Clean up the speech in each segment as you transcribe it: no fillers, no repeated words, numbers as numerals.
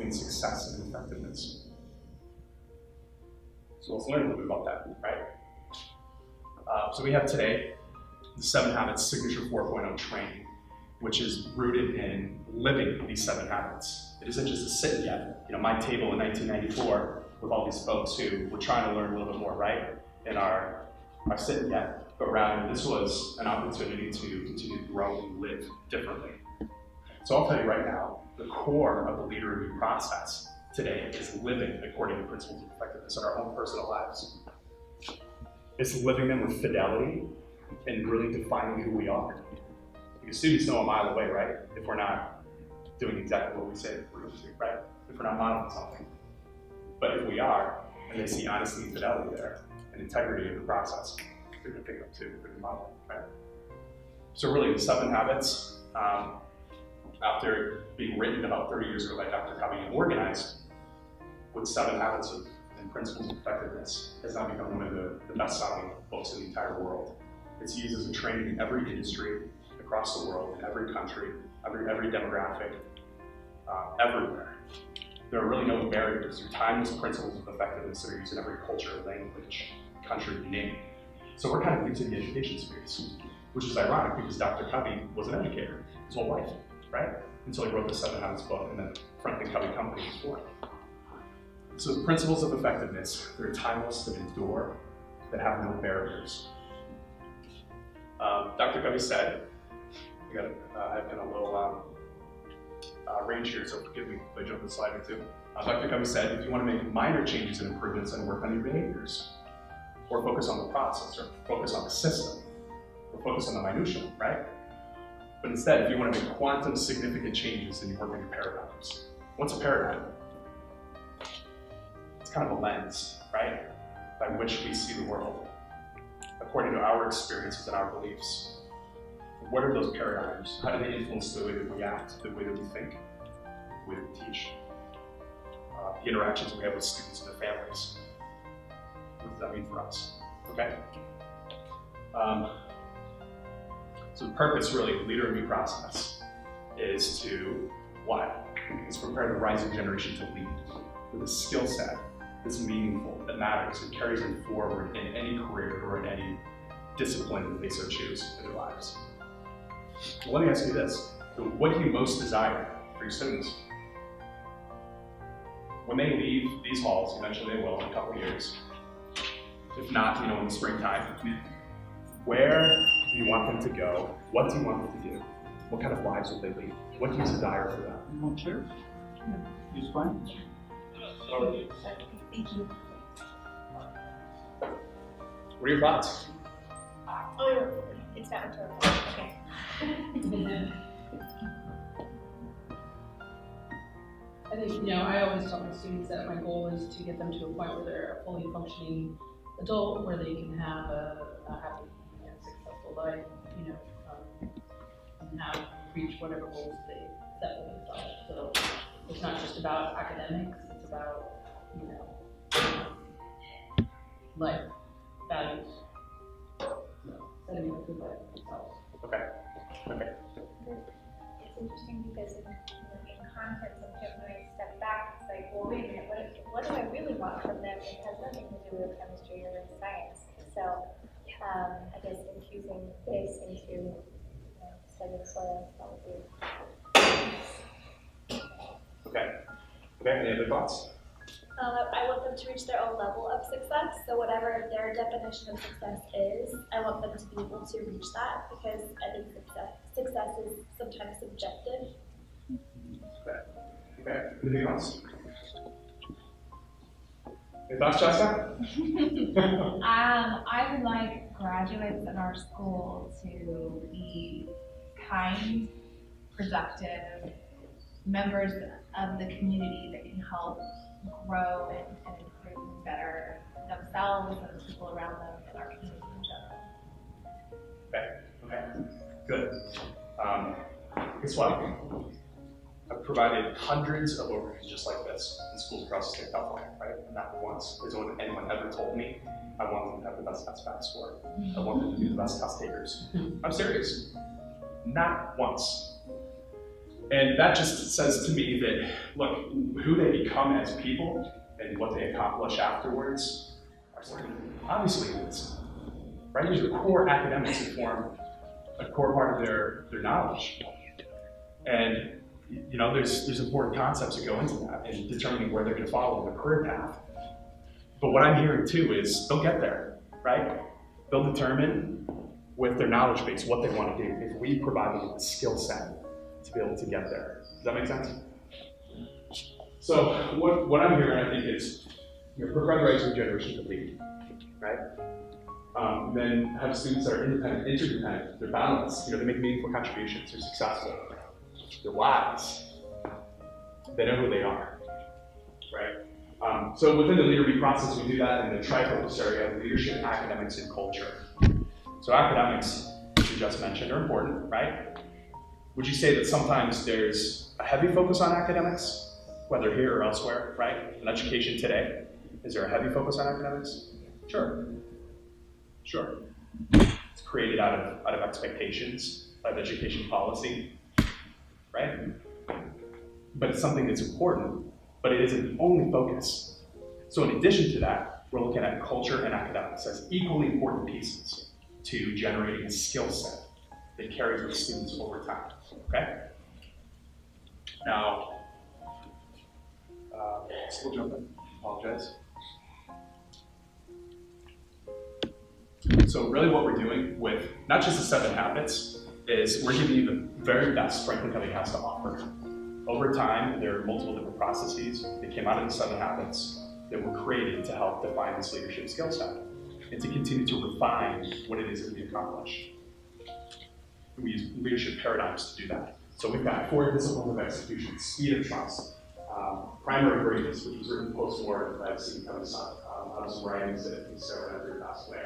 between success and effectiveness. So let's learn a little bit about that, right? So we have today the 7 Habits Signature 4.0 training, which is rooted in living these 7 habits. It isn't just a sit yet. You know, my table in 1994 with all these folks who were trying to learn a little bit more, right, in our sit yet, but rather this was an opportunity to continue to grow and live differently. So I'll tell you right now, the core of the Leader in Me process today is living according to principles of effectiveness in our own personal lives. It's living them with fidelity and really defining who we are. Because students know a mile away, right? If we're not doing exactly what we say we're going to do, right? If we're not modeling something. But if we are, and they see honesty and fidelity there, and integrity in the process, they're going to pick it up too, they're going to model it, right? So really, the 7 habits, after being written about 30 years ago by Dr. Covey and organized with 7 habits and principles of effectiveness, has now become one of the best-selling books in the entire world. It's used as a training in every industry, across the world, in every country, every demographic, everywhere. There are really no barriers. They're timeless principles of effectiveness that are used in every culture, language, country, you name it. So we're kind of new to the education space, which is ironic because Dr. Covey was an educator his whole life, right? Until he wrote the 7 Habits book, and then Franklin Covey Company was born. So the principles of effectiveness, they're timeless, that endure, that have no barriers. Dr. Covey said, I've got a little range here, so forgive me if I jump the slide or two. Dr. Covey said, if you want to make minor changes and improvements and work on your behaviors, or focus on the process, or focus on the system, or focus on the minutia, right? But instead, if you want to make quantum significant changes, then you work on your paradigms. What's a paradigm? It's kind of a lens, right? By which we see the world, according to our experiences and our beliefs. What are those paradigms? How do they influence the way that we act, the way that we think, the way that we teach, the interactions we have with students and their families? What does that mean for us? Okay? So the purpose, really, of the Leader in Me process is to what? It's prepare the rising generation to lead with a skill set that's meaningful, that matters, and carries them forward in any career or in any discipline that they so choose in their lives. Well, let me ask you this. What do you most desire for your students? When they leave these halls, eventually they will in a couple of years, if not, in the springtime, where do you want them to go? What do you want them to do? What kind of lives will they lead? What do you desire for them? You want chairs? Yeah. Use fine. Thank you. What are your thoughts? Oh, it's not rhetorical. Okay. I think, I always tell my students that my goal is to get them to a point where they're a fully functioning adult, where they can have a happy and successful life, and have reach whatever goals they set for themselves. So it's not just about academics, it's about, life, values, setting a good life for themselves. Okay. It's interesting because in content, sometimes when I step back, it's like, well, wait a minute, what do I really want from them? It has nothing to do with chemistry or with science. So I guess infusing this into studying soil probably. Okay, any other thoughts? I want them to reach their own level of success. So whatever their definition of success is, I want them to be able to reach that, because I think success is sometimes subjective. Okay. Anything else? Any thoughts, Jessica? I would like graduates in our school to be kind, productive members of the community that can help grow and improve and better themselves and the people around them and our community in general. Okay, good. Guess what? I've provided hundreds of overviews just like this in schools across the state of California, right? And not once has anyone ever told me I want them to have the best test pass score. I want them to be the best test takers. I'm serious. Not once. And that just says to me that, look, who they become as people and what they accomplish afterwards are obviously this, right? These are core academics that form a core part of their knowledge. And you know, there's important concepts that go into that and determining where they're going to follow their career path. But what I'm hearing too is they'll get there, right? They'll determine with their knowledge base what they want to do if we provide them with the skill set to be able to get there. Does that make sense? So what I'm hearing, I think, is provide the right to a generation to lead, right? Then have students that are independent, interdependent, they're balanced, they make meaningful contributions, they're successful, they're wise, they know who they are, right? So within the Leader process, we do that in the tri-focus area of leadership, academics, and culture. So academics, as you just mentioned, are important, right? Would you say that sometimes there's a heavy focus on academics, whether here or elsewhere, right? In education today, is there a heavy focus on academics? Sure. Sure. It's created out of expectations, out of education policy, right? But it's something that's important, but it isn't the only focus. So in addition to that, we're looking at culture and academics as equally important pieces to generating a skill set that carries with students over time, okay? Now, still jumping, apologize. So really what we're doing with not just the 7 habits is we're giving you the very best Franklin Covey has to offer. Over time, there are multiple different processes that came out of the 7 habits that were created to help define this leadership skill set and to continue to refine what it is that we accomplish. We use leadership paradigms to do that. So we've got 4 disciplines of execution: speed of trust, primary greatness, which was written post-mortem by Stephen Covey's son, out of some writings that Sarah Andrew passed away.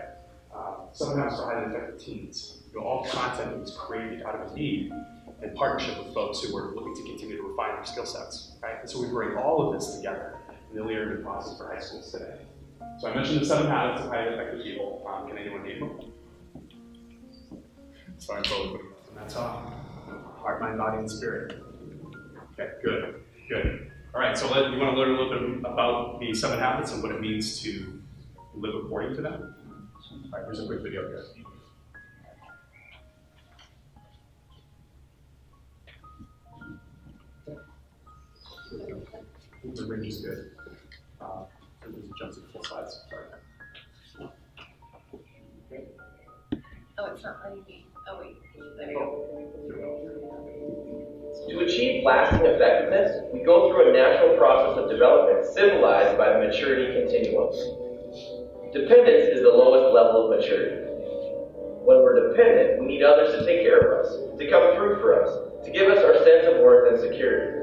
7 habits for highly effective teens. All content that was created out of a need in partnership with folks who were looking to continue to refine their skill sets, right? And so we bring all of this together in the leadership process for high schools today. So I mentioned the 7 habits of highly effective people. Can anyone name them? Sorry, and that's all. Heart, mind, body, and spirit. Okay, good, good. All right, so you want to learn a little bit about the 7 habits and what it means to live according to them? All right, here's a quick video here. The range is good. There's a jump to full slides. Sorry. Okay. Oh, it's not letting me. Oh, wait. There we go. To achieve lasting effectiveness, we go through a natural process of development symbolized by the maturity continuum. Dependence is the lowest level of maturity. When we're dependent, we need others to take care of us, to come through for us, to give us our sense of worth and security.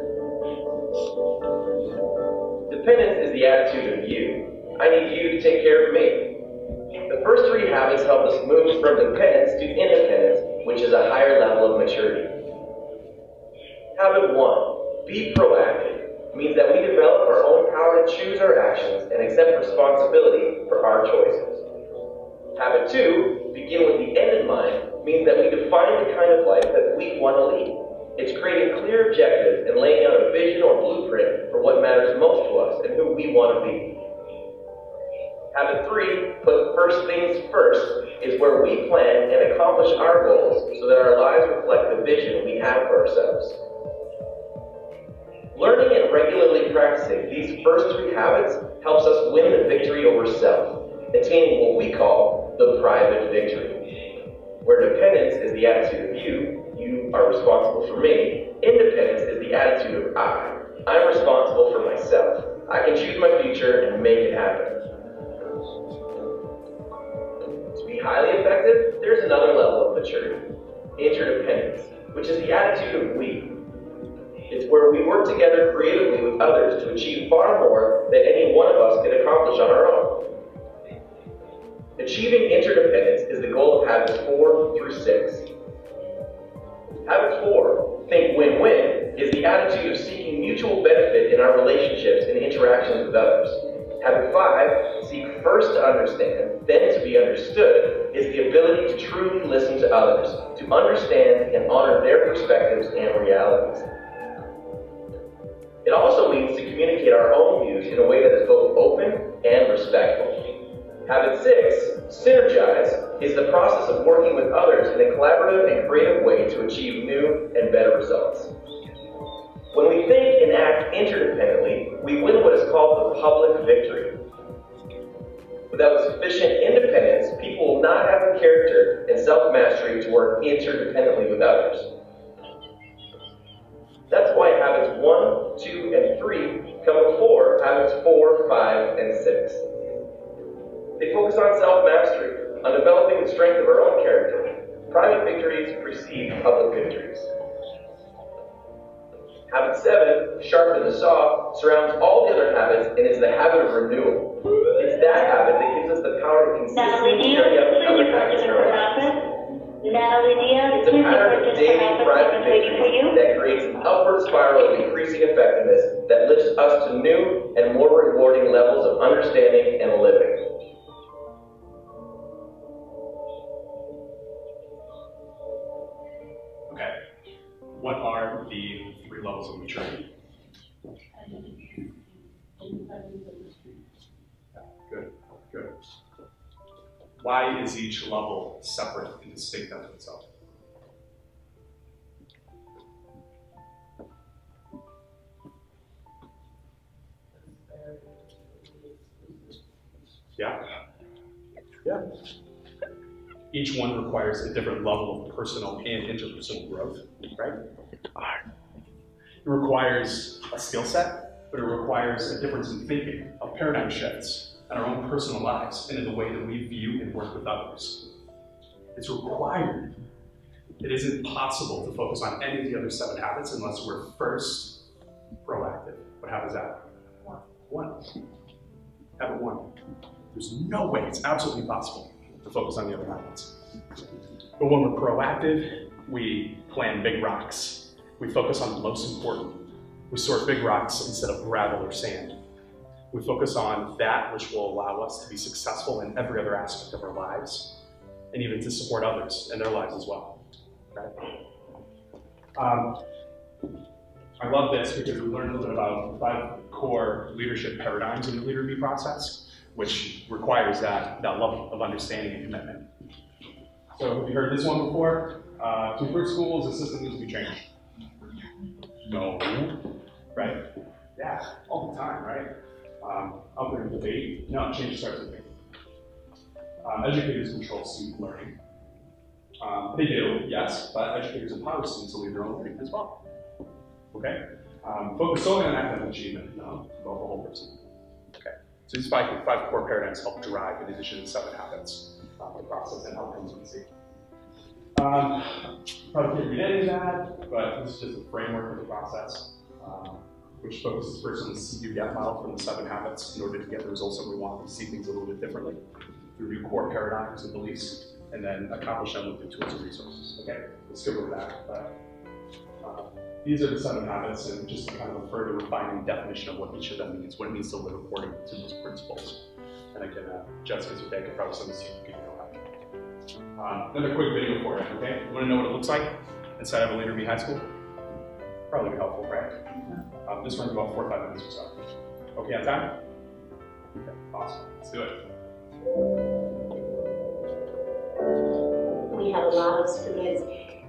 Dependence is the attitude of you. I need you to take care of me. The first 3 habits help us move from dependence to independence, which is a higher level of maturity. Habit 1, be proactive, means that we develop our own power to choose our actions and accept responsibility for our choices. Habit 2, begin with the end in mind, means that we define the kind of life that we want to lead. It's creating clear objectives and laying out a vision or blueprint for what matters most to us and who we want to be. Habit 3, put first things first, is where we plan and accomplish our goals so that our lives reflect the vision we have for ourselves. Learning and regularly practicing these first 3 habits helps us win the victory over self, attaining what we call the private victory. Where dependence is the attitude of you are responsible for me, independence is the attitude of I'm responsible for myself. I can choose my future and make it happen. To be highly effective, there's another level of maturity, interdependence, which is the attitude of we. It's where we work together creatively with others to achieve far more than any one of us can accomplish on our own. Achieving interdependence is the goal of habits 4 through 6. Habit 4, think win-win, is the attitude of seeking mutual benefit in our relationships and interactions with others. Habit 5, seek first to understand, then to be understood, is the ability to truly listen to others, to understand and honor their perspectives and realities. It also means to communicate our own views in a way that is both open and respectful. Habit 6, synergize, is the process of working with others in a collaborative and creative way to achieve new and better results. When we think and act interdependently, we win what is called the public victory. Without sufficient independence, people will not have the character and self-mastery to work interdependently with others. That's why habits 1, 2, and 3 come before habits 4, 5, and 6. They focus on self-mastery, on developing the strength of our own character. Private victories precede public victories. Habit 7, sharpen the saw, surrounds all the other habits and is the habit of renewal. It's that habit that gives us the power to consistently carry out the other habits in our lives. It's a pattern of daily private victories that creates an upward spiral of increasing effectiveness that lifts us to new and more rewarding levels of understanding and living. Okay, what are the 3 levels of maturity? Good, good. Why is each level separate and distinct unto itself? Yeah? Yeah. Each one requires a different level of personal and interpersonal growth, right? It requires a skill set, but it requires a difference in thinking, of paradigm shifts in our own personal lives and in the way that we view and work with others. It's required. It isn't possible to focus on any of the other 7 habits unless we're first proactive. What habit is that? 1. Habit 1. There's no way, it's absolutely impossible to focus on the other habits. But when we're proactive, we plan big rocks. We focus on the most important. We sort big rocks instead of gravel or sand. We focus on that which will allow us to be successful in every other aspect of our lives, and even to support others in their lives as well. Okay? I love this because we learned a little bit about 5 core leadership paradigms in the Leader to Be process, which requires that level of understanding and commitment. So have you heard this one before? To improve schools, the system needs to be changed. No. Right? Yeah, all the time, right? Out there in debate, no, change starts with me. Educators control student learning. They do, yes, but educators empower students to lead their own learning as well. Okay? Focus solely on academic achievement, no, about the whole person. Okay, so these 5 core paradigms help drive, in addition to 7 habits, the process and outcomes we see. Probably can't read any of that, but this is just a framework of the process, which focuses first on the see-do-get model from the 7 habits in order to get the results that we want. We see things a little bit differently through new core paradigms and beliefs, and then accomplish them with the tools and resources. Okay, let's go over that. But, these are the 7 habits, and just kind of a further refining definition of what each of them means, what it means to live according to those principles. And I can, Jessica's with that, I can probably send this to you if you know how. Another quick video for you, okay? You want to know what it looks like inside of a Leader to Be high school? Probably be helpful, right? This runs about 4 or 5 minutes or so. Okay, on time? Okay, awesome. Let's do it. We had a lot of students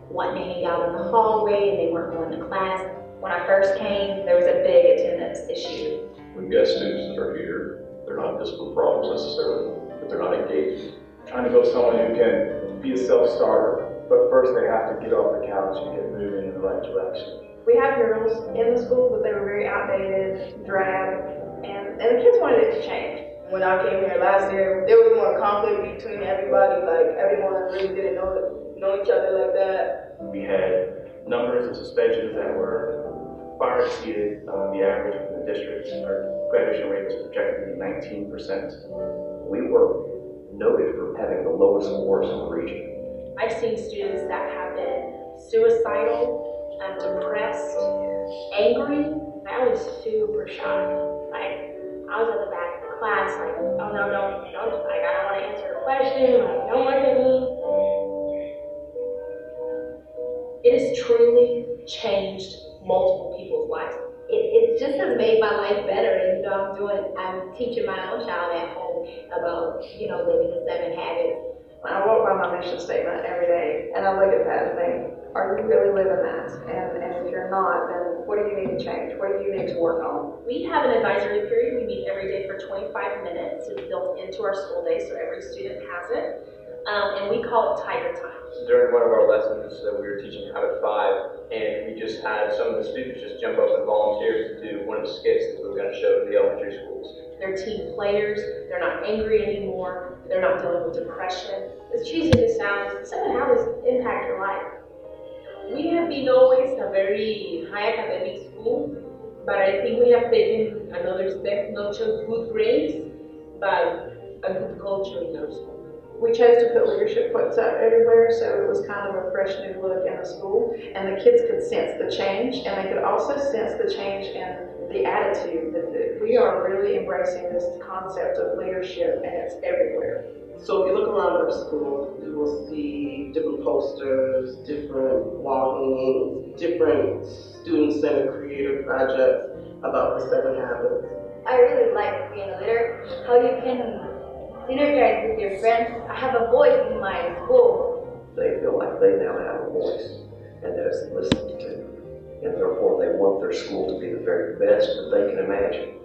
wanting to hang out in the hallway and they weren't going to class. When I first came, there was a big attendance issue. We've got students that are here, they're not discipline problems necessarily, but they're not engaged. Trying to go someone who can be a self-starter, but first they have to get off the couch and get moving in the right direction. We have murals in the school, but they were very outdated, drab, and the kids wanted it to change. When I came here last year, there was more conflict between everybody, like everyone really didn't know each other like that. We had numbers of suspensions that were far exceeded the average in the district. Our graduation rate was projected to be 19%. We were noted for having the lowest scores in the region. I've seen students that have been suicidal, depressed, angry. I was super shy. Like, I was at the back of the class, like, oh no, don't, like, I don't want to answer a question, like, don't look at me. It has truly changed multiple people's lives. it just has made my life better. And, you know, I'm teaching my own child at home about, you know, living the 7 habits. I walk by my mission statement every day, and I look at that and think, are you really living that? And if you're not, then what do you need to change? What do you need to work on? We have an advisory period. We meet every day for 25 minutes. It's built into our school day, so every student has it. And we call it Tiger Time. During one of our lessons, we were teaching Habit 5, and we just had some of the students just jump up and volunteer to do one of the skits that we were going to show in the elementary schools. They're team players. They're not angry anymore. They're not dealing with depression. As cheesy as it sounds, 7 habits impact your life. We have been always a very high academic school, but I think we have taken another step, not just good grades, but a good culture in our school. We chose to put leadership quotes up everywhere, so it was kind of a fresh new look in the school, and the kids could sense the change, and they could also sense the change in the attitude that we are really embracing this concept of leadership, and it's everywhere. So if you look around our school, you will see different posters, different walk-ins, different student-centered creative projects about the 7 habits. I really like being a leader, how you can synergize with your friends. I have a voice in my school. They feel like they now have a voice and that it's listened to, and therefore they want their school to be the very best that they can imagine.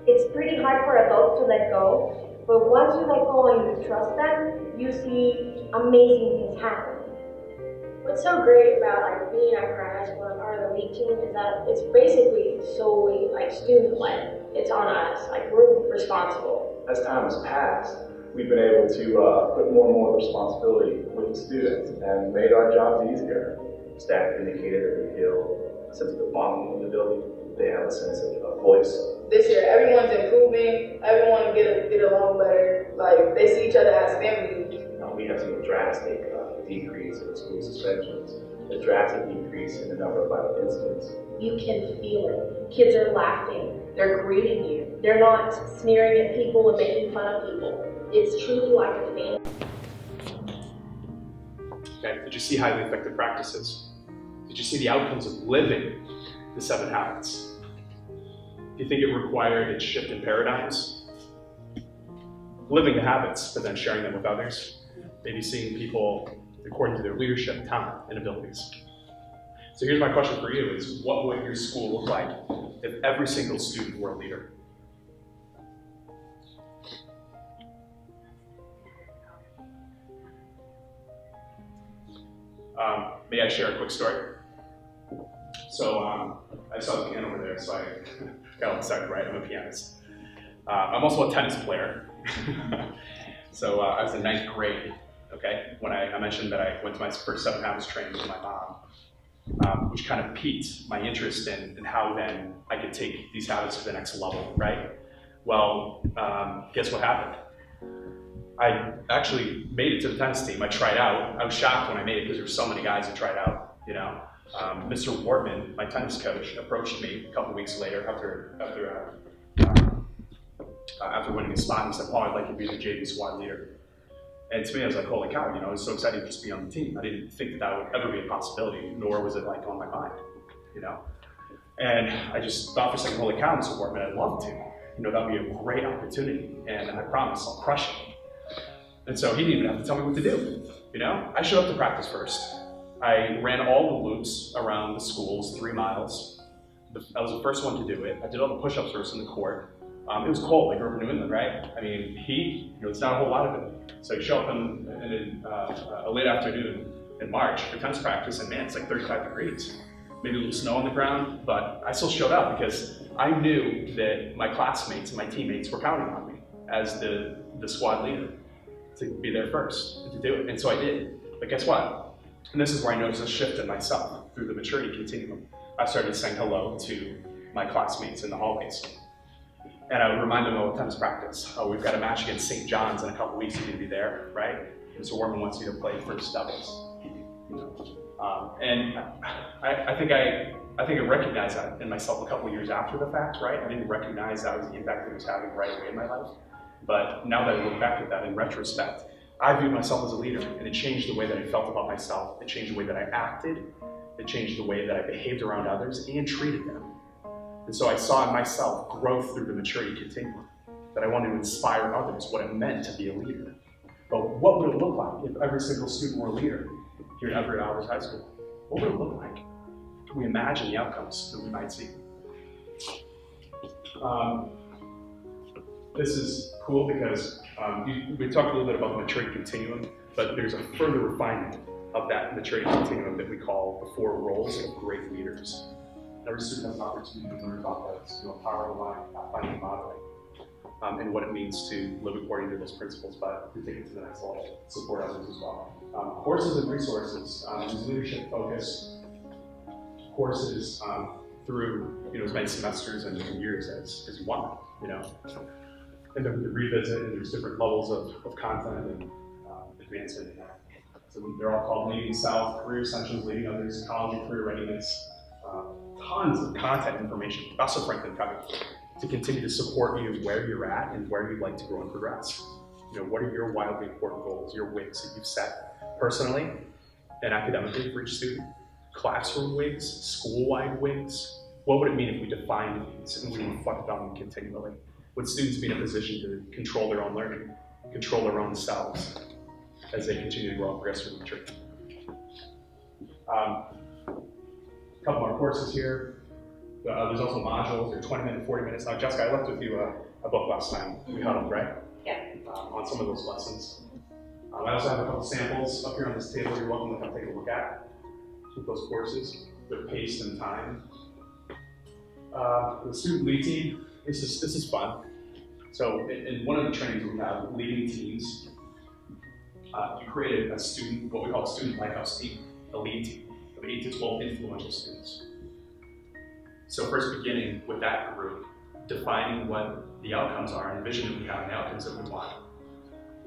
It's pretty hard for adults to let go, but once you let go and you trust them, you see amazing things happen. What's so great about like being at our high school and part of the league team is that it's basically solely like student-led. It's on us, like we're responsible. As time has passed, we've been able to put more and more responsibility with the students and made our jobs easier. Staff indicated that they feel a sense of belonging in the building. They have a sense of voice. This year, everyone's improving. Everyone get along better. Like, they see each other as family. We have seen a drastic decrease in school suspensions, a drastic decrease in the number of violent incidents. You can feel it. Kids are laughing. They're greeting you. They're not sneering at people and making fun of people. It's truly like a family. Okay, did you see highly effective practices? Did you see the outcomes of living the 7 habits? Do you think it required a shift in paradigms? Living the habits, but then sharing them with others. Maybe seeing people according to their leadership, talent, and abilities. So here's my question for you is, what would your school look like if every single student were a leader? May I share a quick story? So I saw the piano over there, so I got all excited, right? I'm a pianist. I'm also a tennis player. So I was in 9th grade, okay? When I mentioned that I went to my first 7 habits training with my mom, which kind of piqued my interest in how then I could take these habits to the next level, right? Well, guess what happened? I actually made it to the tennis team. I tried out. I was shocked when I made it because there were so many guys who tried out, you know. Mr. Wortman, my tennis coach, approached me a couple weeks later after winning a spot, and he said, "Paul, I'd like you to be the JV squad leader." And to me, I was like, holy cow, you know, I was so excited to just be on the team. I didn't think that would ever be a possibility, nor was it like on my mind, you know. And I just thought for a second, holy cow, Mr. Wortman, I'd love to. You know, that would be a great opportunity, and I promise I'll crush it. And so he didn't even have to tell me what to do, you know. I showed up to practice first. I ran all the loops around the schools, 3 miles. I was the first one to do it. I did all the push-ups first in the court. It was cold. I grew up in New England, right? I mean, heat, you know, it's not a whole lot of it. So you show up in a late afternoon in March for tennis practice, and man, it's like 35 degrees. Maybe a little snow on the ground, but I still showed up because I knew that my classmates and my teammates were counting on me as the squad leader to be there first and to do it. And so I did. But guess what? And this is where I noticed a shift in myself through the maturity continuum. I started saying hello to my classmates in the hallways. And I would remind them of tennis practice. Oh, we've got a match against St. John's in a couple weeks. You need to be there, right? Mr. Wortman wants you to play first doubles. You know? And I think I recognized that in myself a couple of years after the fact, right? I didn't recognize that was the impact that it was having right away in my life. But now that I look back at that in retrospect, I viewed myself as a leader, and it changed the way that I felt about myself. It changed the way that I acted. It changed the way that I behaved around others and treated them. And so I saw in myself growth through the maturity continuum, that I wanted to inspire others, what it meant to be a leader. But what would it look like if every single student were a leader here at Everett Alvarez High School? What would it look like? Can we imagine the outcomes that we might see? This is cool because we talked a little bit about the maturity continuum, but there's a further refinement of that maturity continuum that we call the 4 roles of great leaders. Every student has an opportunity to learn about this, power of the mind, finding modeling, and what it means to live according to those principles, but to take it to the next level, support others as well. Courses and resources, there's leadership focused courses through as many semesters and years as you want, and then we revisit, and there's different levels of content and advancement in that. So they're all called Leading South, Career Essentials, Leading Others, College and Career Readiness. Tons of content information, also Franklin Covey, to continue to support you where you're at and where you'd like to grow and progress. What are your wildly important goals, your wigs that you've set personally and academically for each student? Classroom wigs, school-wide wigs. What would it mean if we defined these and we reflected on them continually? Would students be in a position to control their own learning, control their own selves as they continue to grow and progress through maturity? A couple more courses here. There's also modules. They're 20 minutes, 40 minutes. Now, Jessica, I left with you a book last time. We huddled, right? Yeah. On some of those lessons. I also have a couple samples up here on this table you're welcome to come take a look at with those courses. They're paced and timed. The student lead team, this is fun. So in one of the trainings we have, leading teams, you created a student, what we call a student lighthouse team, a lead team of 8 to 12 influential students. So first beginning with that group, defining what the outcomes are and the vision that we have and the outcomes that we want.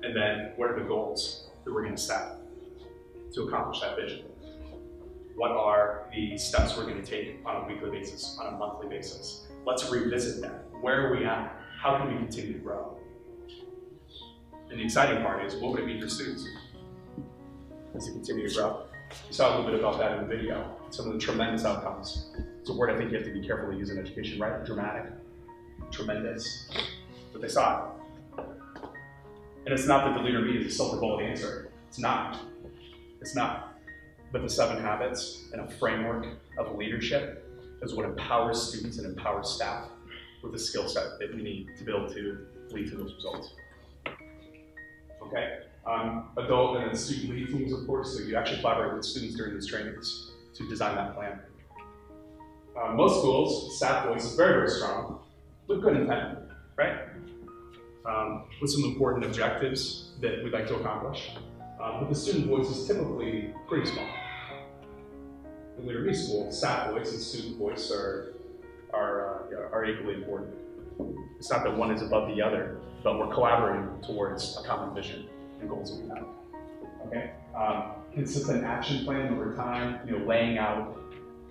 And then what are the goals that we're going to set to accomplish that vision? What are the steps we're going to take on a weekly basis, on a monthly basis? Let's revisit that. Where are we at? How can we continue to grow? And the exciting part is, what would it mean for students as they continue to grow? You saw a little bit about that in the video, some of the tremendous outcomes. It's a word I think you have to be careful to use in education, right? Dramatic, tremendous, but they saw it. And it's not that the leader meet is a silver bullet answer. It's not. It's not. But the 7 habits and a framework of leadership is what empowers students and empowers staff with the skill set that we need to be able to lead to those results. Okay? Adult and student lead teams, of course, so you actually collaborate with students during these trainings to design that plan. Most schools, staff voice is very, very strong, with good intent, right? With some important objectives that we'd like to accomplish. But the student voice is typically pretty small. In Leader Me School, staff voice and student voice are equally important. It's not that one is above the other, but we're collaborating towards a common vision and goals that we have. Okay? Consistent action plan over time, laying out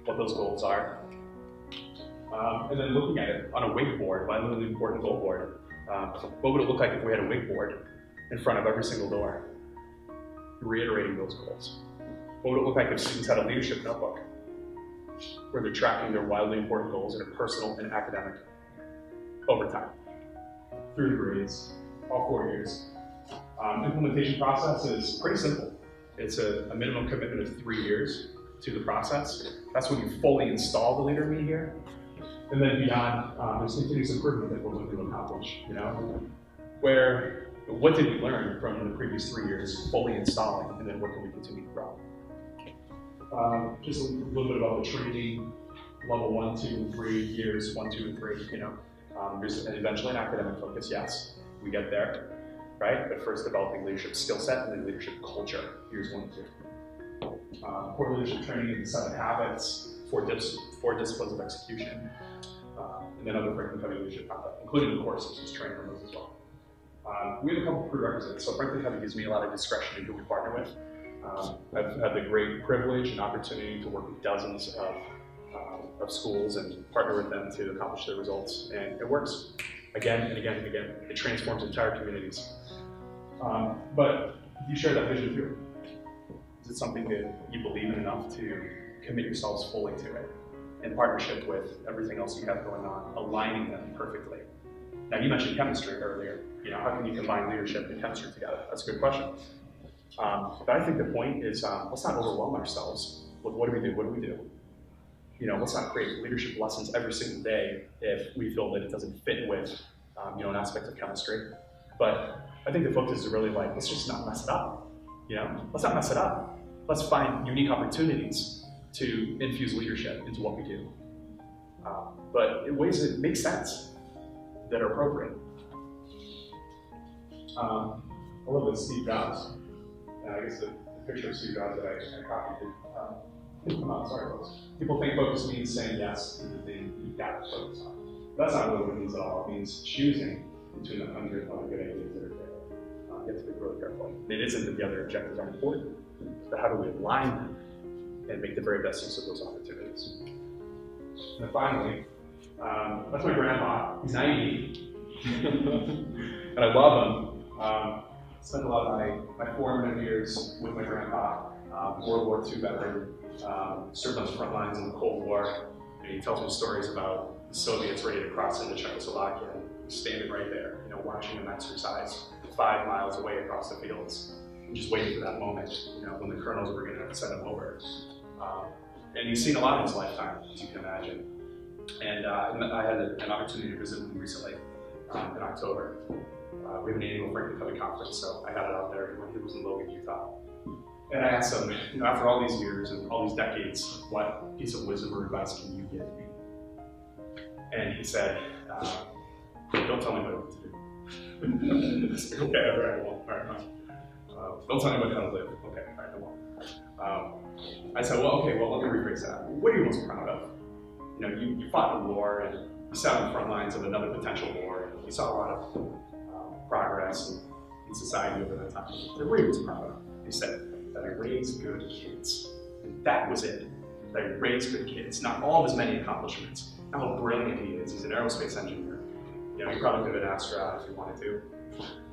what those goals are. And then looking at it on a wig board, a really important goal board. What would it look like if we had a wig board in front of every single door, reiterating those goals? What would it look like if students had a leadership notebook where they're tracking their wildly important goals in a personal and academic over time, through the grades, all 4 years? Implementation process is pretty simple. It's a minimum commitment of 3 years to the process. That's when you fully install the Leader Me here. And then beyond, there's continuous improvement that we're looking to accomplish, what did we learn from the previous 3 years fully installing, and then what can we continue to grow? Just a little bit about the training, level 1, 2, and 3 years, 1, 2, and 3, there's eventually an academic focus, yes, we get there, right? But first developing leadership skill set and then leadership culture, years 1 and 2. Core leadership training and 7 habits, 4 disciplines of execution, and then other Franklin Covey leadership content, including the courses, just training on those as well. We have a couple of prerequisites. So Franklin Covey gives me a lot of discretion in who we partner with. I've had the great privilege and opportunity to work with dozens of schools and partner with them to accomplish their results, and it works again and again and again. It transforms entire communities. But do you share that vision too? Is it something that you believe in enough to commit yourselves fully to it in partnership with everything else you have going on, aligning them perfectly. Now, you mentioned chemistry earlier. You know, how can you combine leadership and chemistry together? That's a good question. But I think the point is, let's not overwhelm ourselves with what do we do, what do we do? You know, let's not create leadership lessons every single day if we feel that it doesn't fit with, you know, an aspect of chemistry. But I think the focus is really like, let's just not mess it up. You know, let's not mess it up. Let's find unique opportunities to infuse leadership into what we do. But in ways that make sense, that are appropriate. I love this Steve Jobs. I guess the picture of Steve Jobs that I copied didn't come out. Sorry, folks. People think focus means saying yes to the thing you've got to focus on. But that's not really what it means at all. It means choosing between 100 other good ideas that are there. You have to be really careful. It isn't that the other objectives aren't important, but how do we align them and make the very best use of those opportunities? And then finally, that's my grandpa. He's 90, and I love him. Spent a lot of my formative years with my grandpa, World War II veteran, served on the front lines in the Cold War. And he tells me stories about the Soviets ready to cross into Czechoslovakia, and he's standing right there, you know, watching them exercise 5 miles away across the fields, and just waiting for that moment, you know, when the colonels were going to send him over. And he's seen a lot in his lifetime, as you can imagine. And I had an opportunity to visit him recently in October. We have an annual Franklin Covey conference, so I got it out there when he was in Logan, Utah. And I asked him, you know, after all these years and all these decades, what piece of wisdom or advice can you give me? And he said, don't tell me what to do. I said, okay, all right, well, all right. Don't tell me how to live. Okay, all right, I won't. I said, well, okay, well, let me rephrase that. What are you most proud of? You know, you fought the war and you sat on the front lines of another potential war. And you saw a lot of progress in society over that time. What are you most proud of? He said, that I raised good kids. And that was it. That I raised good kids. Not all of his many accomplishments. Not how brilliant he is. He's an aerospace engineer. You know, he probably could have been an astronaut if he wanted to.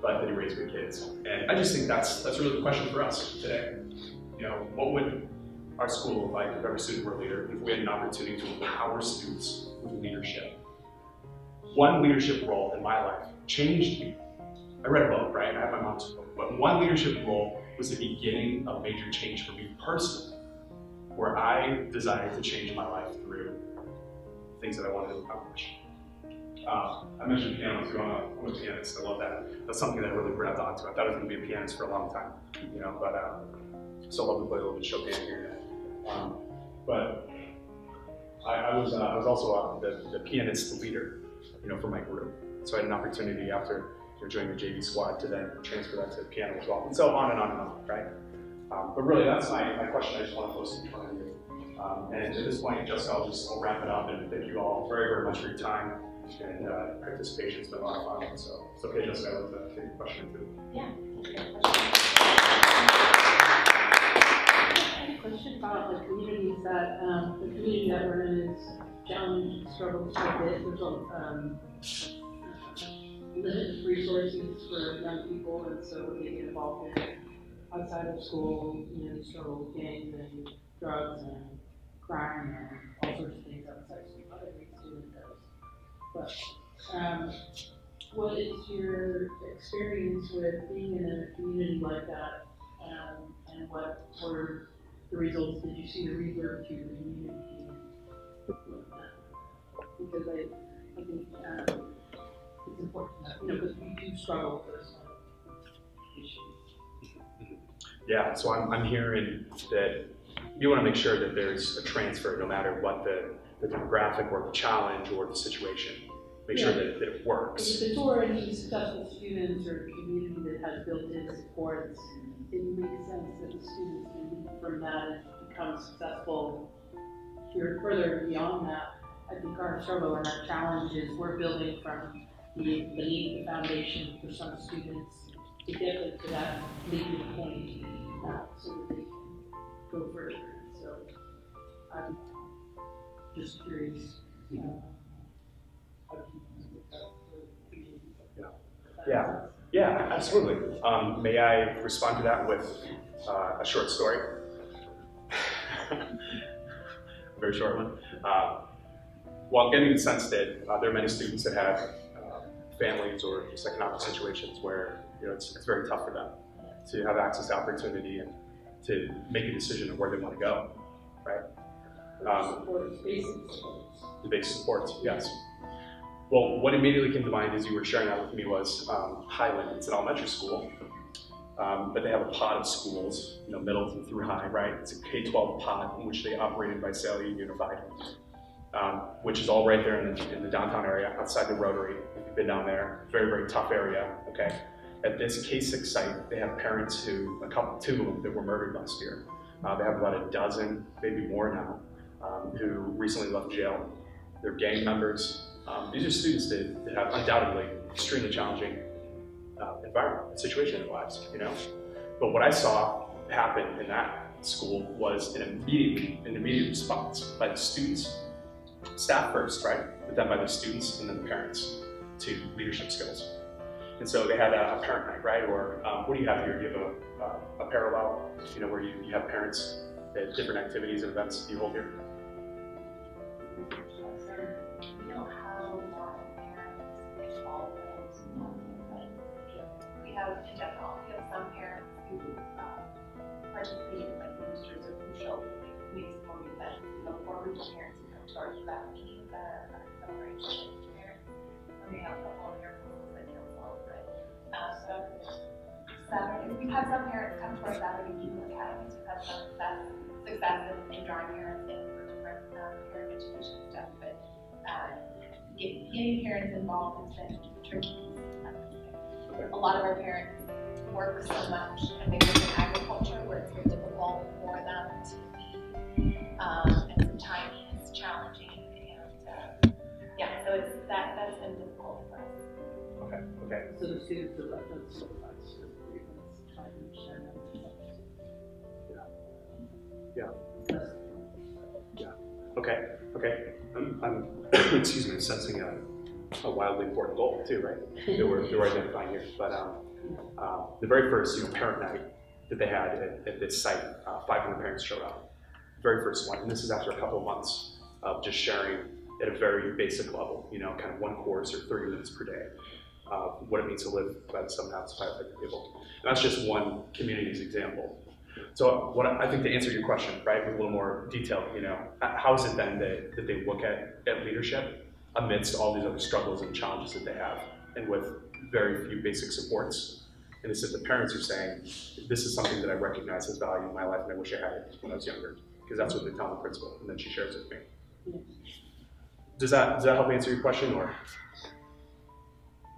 But that he raised good kids. And I just think that's really the question for us today. You know, what would our school look like if every student were a leader, if we had an opportunity to empower students with leadership? One leadership role in my life changed me. I read a book, right? I have my mom's book. But one leadership role was the beginning of major change for me personally, where I desired to change my life through things that I wanted to accomplish. I mentioned piano too. I'm a pianist. I love that. That's something that I really grabbed onto. I thought I was going to be a pianist for a long time, you know, but still love to play a little bit of Chopin here and there. But I was also the pianist leader, you know, for my group. So I had an opportunity after joining the JV squad to then transfer that to piano as well, and so on and on and on, right? But really, that's my question. I just want to post in front of you. And at this point, I'll wrap it up, and thank you all very, very much for your time and participation. It's been a lot of fun. So it's okay, Jessica, I'd like to take a question or two. Yeah. I have a question about the communities that the community that we're in is challenged, struggles quite a bit. There's limited resources for young people, and so they get involved in outside of school, you know, struggle with gangs and drugs and crime and all sorts of things outside of school. Not every student does. But what is your experience with being in a community like that, and what were the results? Did you see the rebirth to your community with that? Because I think it's important, you know, because we do struggle with those issues. Yeah, so I'm hearing that you want to make sure that there's a transfer no matter what the demographic or the challenge or the situation. Make sure that it works. If it's already successful students or a community that has built-in supports, it makes sense that the students can lead from that and become successful. If you're further beyond that, I think our struggle and our challenge is we're building from the foundation for some students to get them to that leading point so that they can go further. So I'm just curious. Yeah, absolutely. May I respond to that with a short story? very short one. Well, I'm getting the sense that there are many students that have families or just economic situations where it's very tough for them to have access to opportunity and to make a decision of where they want to go, right? The basic supports, yes. Well, what immediately came to mind as you were sharing that with me was Highland. It's an elementary school, but they have a pod of schools, middle through high, right? It's a K-12 pod in which they operate in Visalia Unified, which is all right there in the downtown area, outside the Rotary. If you've been down there, very, very tough area, okay? At this K-6 site, they have parents two of them that were murdered last year. They have about a dozen, maybe more now, who recently left jail. They're gang members. These are students that have undoubtedly extremely challenging environment and situation in their lives, But what I saw happen in that school was an immediate response by the students, staff first, right? But then by the students and then the parents to leadership skills. And so they had a parent night, right? Or what do you have here? Do you have a parallel, where you have parents at different activities and events you hold here? We don't have a lot of parents involved in we have, in general, we have some parents who participate in boosters or who show weeks for events, former parents who come to our event meetings that are celebrating parents. And we have a couple of parents that council, right? So Saturday, we've had some parents come to our Saturday Evening Academies. We've had some success in drawing parents in for different parent education stuff, but getting parents involved has been tricky. A lot of our parents work so much and they work in agriculture where it's very difficult for them to be, and some timing is challenging, and yeah, so that's been difficult for us. Okay. So the students are left unsupervised for 3 minutes, trying to share them. Yeah. Okay. I'm excuse me, sensing a wildly important goal too, right? that we're identifying here. But the very first parent night that they had at this site, 500 parents showed up. Very first one, and this is after a couple of months of just sharing at a very basic level, kind of one course or 30 minutes per day, what it means to live by the 7 habits of highly effective people. And that's just one community's example. So what I think to answer your question, right, with a little more detail, how is it then that they look at leadership amidst all these other struggles and challenges that they have, and with very few basic supports? And it's that the parents are saying, this is something that I recognize as value in my life and I wish I had it when I was younger, because that's what they tell the principal, and then she shares it with me. Does that help answer your question, or?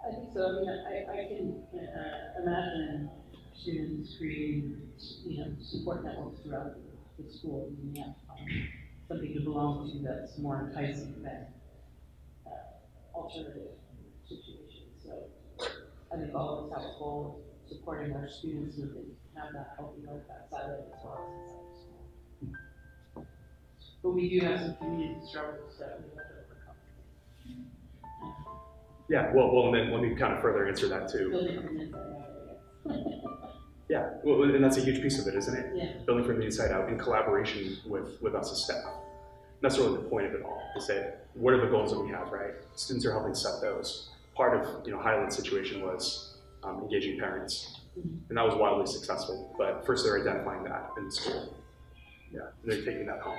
I think so. I mean, I can imagine students creating, support networks throughout the school. And you have to find something to belong to that's more enticing than alternative situations. So I think all of us have a goal of supporting our students so that they can have that healthy life outside of it as well as inside the school. But we do have some community struggles that we have to overcome. Yeah, well, and then let me kind of further answer that too. Building from the inside out, I guess. Yeah, well, and that's a huge piece of it, isn't it? Yeah. Building from the inside out in collaboration with us as staff. And that's really the point of it all, is that what are the goals that we have, right? Students are helping set those. Part of Highland's situation was engaging parents, and that was wildly successful. But first they're identifying that in the school. Yeah, and they're taking that home.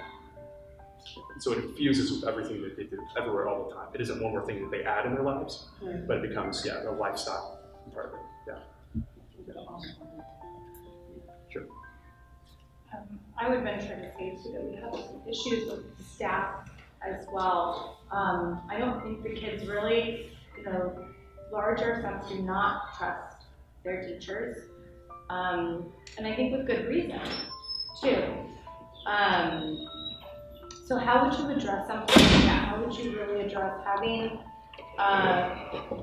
And so it infuses with everything that they do everywhere all the time. It isn't one more thing that they add in their lives, but it becomes, a lifestyle part of it. Yeah. Sure. I would venture to say too that we have some issues with staff as well. I don't think the kids really, larger sets do not trust their teachers. And I think with good reason too. So how would you address something like that? How would you really address having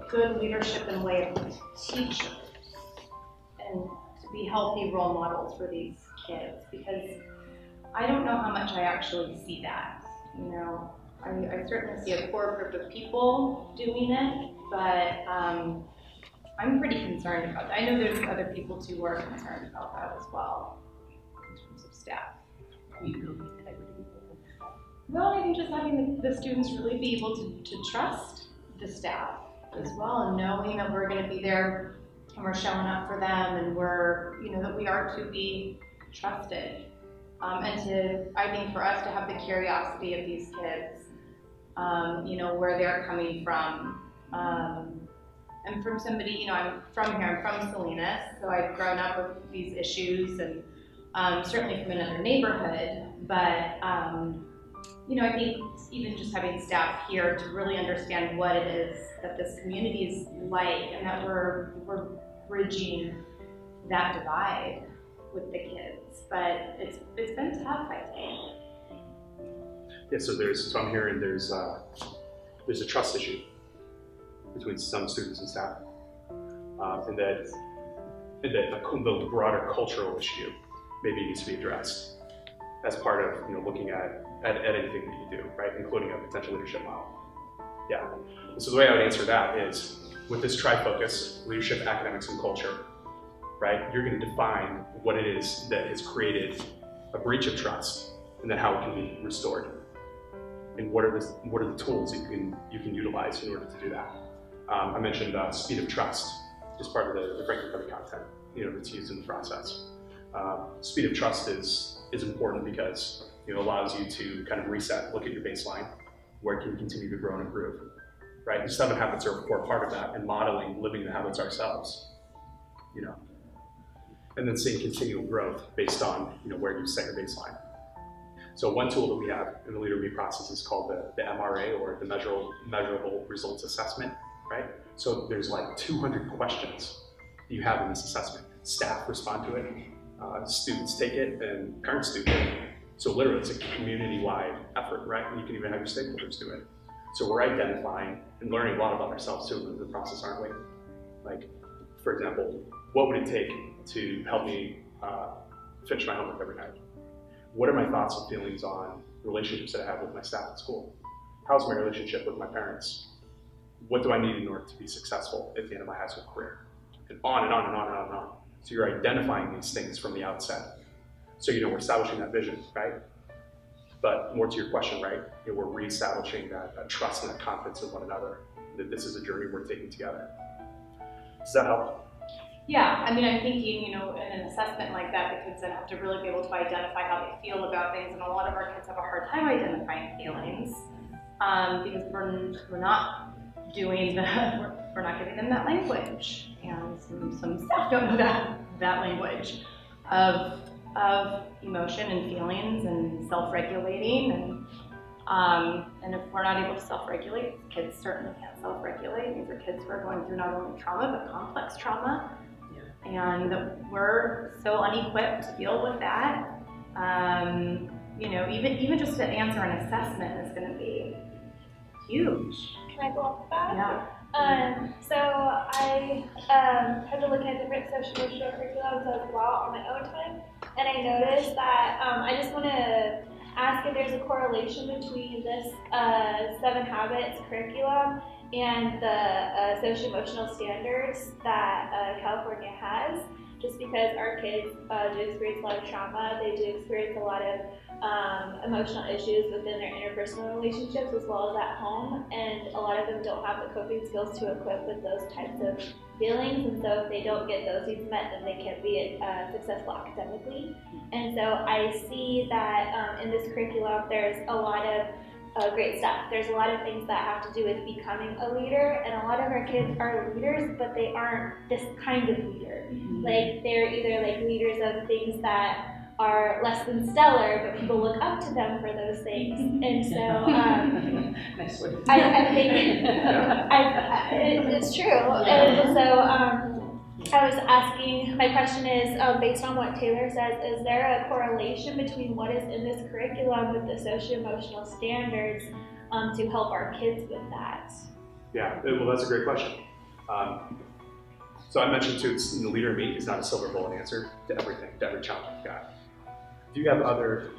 good leadership and way of teachers and to be healthy role models for these kids? Because I don't know how much I actually see that. I certainly see a core group of people doing it, but I'm pretty concerned about that. I know there's other people too who are concerned about that as well in terms of staff. Well, I think just having the students really be able to trust the staff as well, and knowing that we're going to be there and we're showing up for them, and we're, that we are to be trusted. And I think for us to have the curiosity of these kids, where they're coming from. I'm from somebody, I'm from here, I'm from Salinas, so I've grown up with these issues, and certainly from another neighborhood, but I think even just having staff here to really understand what it is that this community is like, and that we're bridging that divide with the kids. But it's been tough, I think. Yeah, so I'm hearing there's a trust issue between some students and staff, and that the broader cultural issue maybe needs to be addressed as part of looking at anything that you do, right, including a potential leadership model. Yeah. So the way I would answer that is with this tri-focus, leadership, academics, and culture, right? You're going to define what it is that has created a breach of trust, and then how it can be restored, and what are the tools that you can utilize in order to do that. I mentioned speed of trust as part of the Franklin Covey content, that's used in the process. Speed of trust is important because it allows you to kind of reset, look at your baseline, where it can continue to grow and improve, right? The 7 habits are a core part of that, and modeling, living the habits ourselves, and then seeing continual growth based on where you set your baseline. So one tool that we have in the Leader Me process is called the MRA, or the Measurable Results Assessment, right? So there's like 200 questions you have in this assessment. Staff respond to it, students take it, and parents do it. So literally it's a community-wide effort, right? And you can even have your stakeholders do it. So we're identifying and learning a lot about ourselves too in the process, aren't we? Like, for example, what would it take to help me finish my homework every night? What are my thoughts and feelings on relationships that I have with my staff at school? How's my relationship with my parents? What do I need in order to be successful at the end of my high school career? And on and on and on and on and on. So you're identifying these things from the outset. So we're establishing that vision, right? But more to your question, right? We're reestablishing that trust and that confidence in one another, that this is a journey we're taking together. Does that help? Yeah, I mean, I'm thinking, in an assessment like that, the kids then have to really be able to identify how they feel about things, and a lot of our kids have a hard time identifying feelings because we're not doing we're not giving them that language, and some staff don't know that language of emotion and feelings and self-regulating, and if we're not able to self-regulate, kids certainly can't self-regulate. These are kids who are going through not only trauma but complex trauma. And we're so unequipped to deal with that. Even just to answer an assessment is going to be huge. Can I go off of that? Yeah. So I had to look at different social-emotional curriculums as well on my own time, and I noticed that I just want to ask if there's a correlation between this 7 Habits curriculum and the socio-emotional standards that California has, just because our kids do experience a lot of trauma. They do experience a lot of emotional issues within their interpersonal relationships as well as at home, and a lot of them don't have the coping skills to equip with those types of feelings, and so if they don't get those needs met, then they can't be successful academically. And so I see that in this curriculum there's a lot of great stuff. There's a lot of things that have to do with becoming a leader, and a lot of our kids are leaders, but they aren't this kind of leader. Like, they're either like leaders of things that are less than stellar, but people look up to them for those things. And so I think it's true. And so I was asking, my question is, based on what Taylor says, is there a correlation between what is in this curriculum with the socio-emotional standards to help our kids with that? Yeah, well, that's a great question. So I mentioned too, the Leader Me is not a silver bullet answer to everything, to every challenge you've got. Do you have other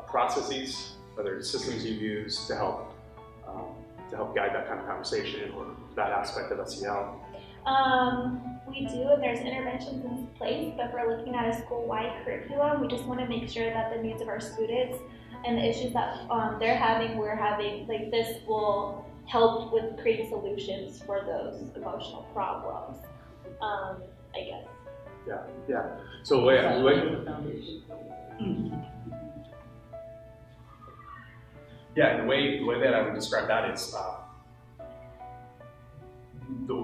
processes, other systems you use to help guide that kind of conversation or that aspect of SEL? We do, and there's interventions in place, but if we're looking at a school-wide curriculum, we just want to make sure that the needs of our students and the issues that they're having, we're having, like this will help with creating solutions for those emotional problems, I guess. Yeah. So the way the way that I would describe that is, the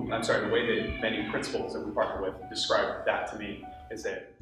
way that many principals that we partner with describe that to me is that